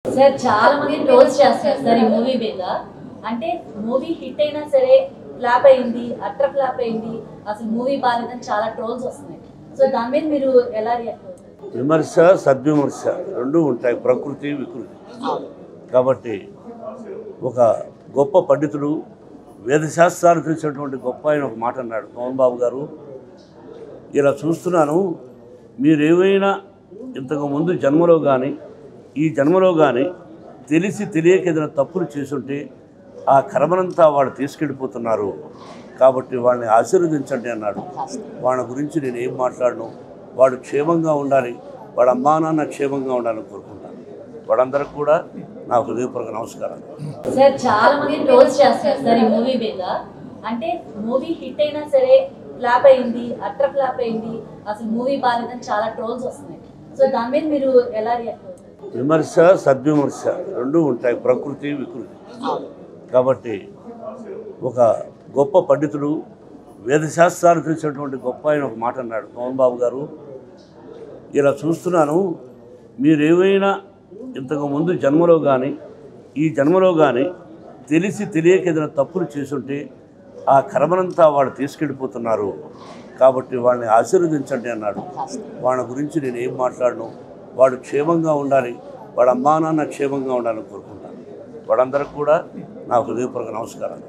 Sir చాలా మంది trolls చేస్తారు సార్ ఈ మూవీ మీద. అంటే మూవీ హిట్ అయినా సరే ఫ్లాప్ అయింది, అట్టర్ ఫ్లాప్ అయింది, అసలు మూవీ బాగాలేదని చాలా ట్రోల్స్ వస్తున్నాయి. సో దాని మీద మీరు ఎలా రియాక్ట్ అవుతారు? విమర్శ సద్విమర్శ రెండు ఉంటాయి, ప్రకృతి వికృతి. కాబట్టి ఒక గొప్ప పండితుడు, వేదశాస్త్రాలు తెలిసినటువంటి గొప్ప ఆయన ఒక మాట అన్నాడు, మోహన్ బాబు గారు. ఇలా చూస్తున్నాను, మీరేమైనా ఇంతకు ముందు జన్మలో కానీ ఈ జన్మలో కానీ తెలిసి తెలియక ఏదైనా తప్పులు చేసుంటే ఆ కర్మనంతా వాళ్ళు తీసుకెళ్ళిపోతున్నారు, కాబట్టి వాళ్ళని ఆశీర్వదించండి అన్నాడు. వాళ్ళ గురించి నేను ఏం మాట్లాడను, వాడు క్షేమంగా ఉండాలి, వాడు అమ్మా నాన్న క్షేమంగా ఉండాలని కోరుకుంటాను. వాళ్ళందరికీ కూడా నా హృదయపూర్వక నమస్కారాలు. సార్ చాలా మంది ట్రోల్స్ చేస్తారు సార్ ఈ మూవీ మీద. అంటే మూవీ హిట్ అయినా సరే ఫ్లాప్ అయింది, అట్టర్ ఫ్లాప్ అయింది, అసలు మూవీ బాగాలేదని చాలా ట్రోల్స్ వస్తున్నాయి. సో దాని మీద మీరు ఎలా రియాక్ట్ అవుతారు? విమర్శ సద్విమర్శ రెండు ఉంటాయి, ప్రకృతి వికృతి. కాబట్టి ఒక గొప్ప పండితుడు, వేదశాస్త్రాలు తెలిసినటువంటి గొప్ప ఆయన ఒక మాట అన్నాడు, మోహన్ బాబు గారు. ఇలా చూస్తున్నాను, మీరేమైనా ఇంతకు ముందు జన్మలో కానీ ఈ జన్మలో కానీ తెలిసి తెలియక ఏదైనా తప్పులు చేసుంటే ఆ కర్మనంతా వాళ్ళు తీసుకెళ్ళిపోతున్నారు, కాబట్టి వాళ్ళని ఆశీర్వదించండి అన్నాడు. వాళ్ళ గురించి నేను ఏం మాట్లాడను, వాడు క్షేమంగా ఉండాలి, వాడు అమ్మా నాన్న క్షేమంగా ఉండాలని కోరుకుంటాను. వాళ్ళందరికీ కూడా నా హృదయపూర్వక నమస్కారాలు.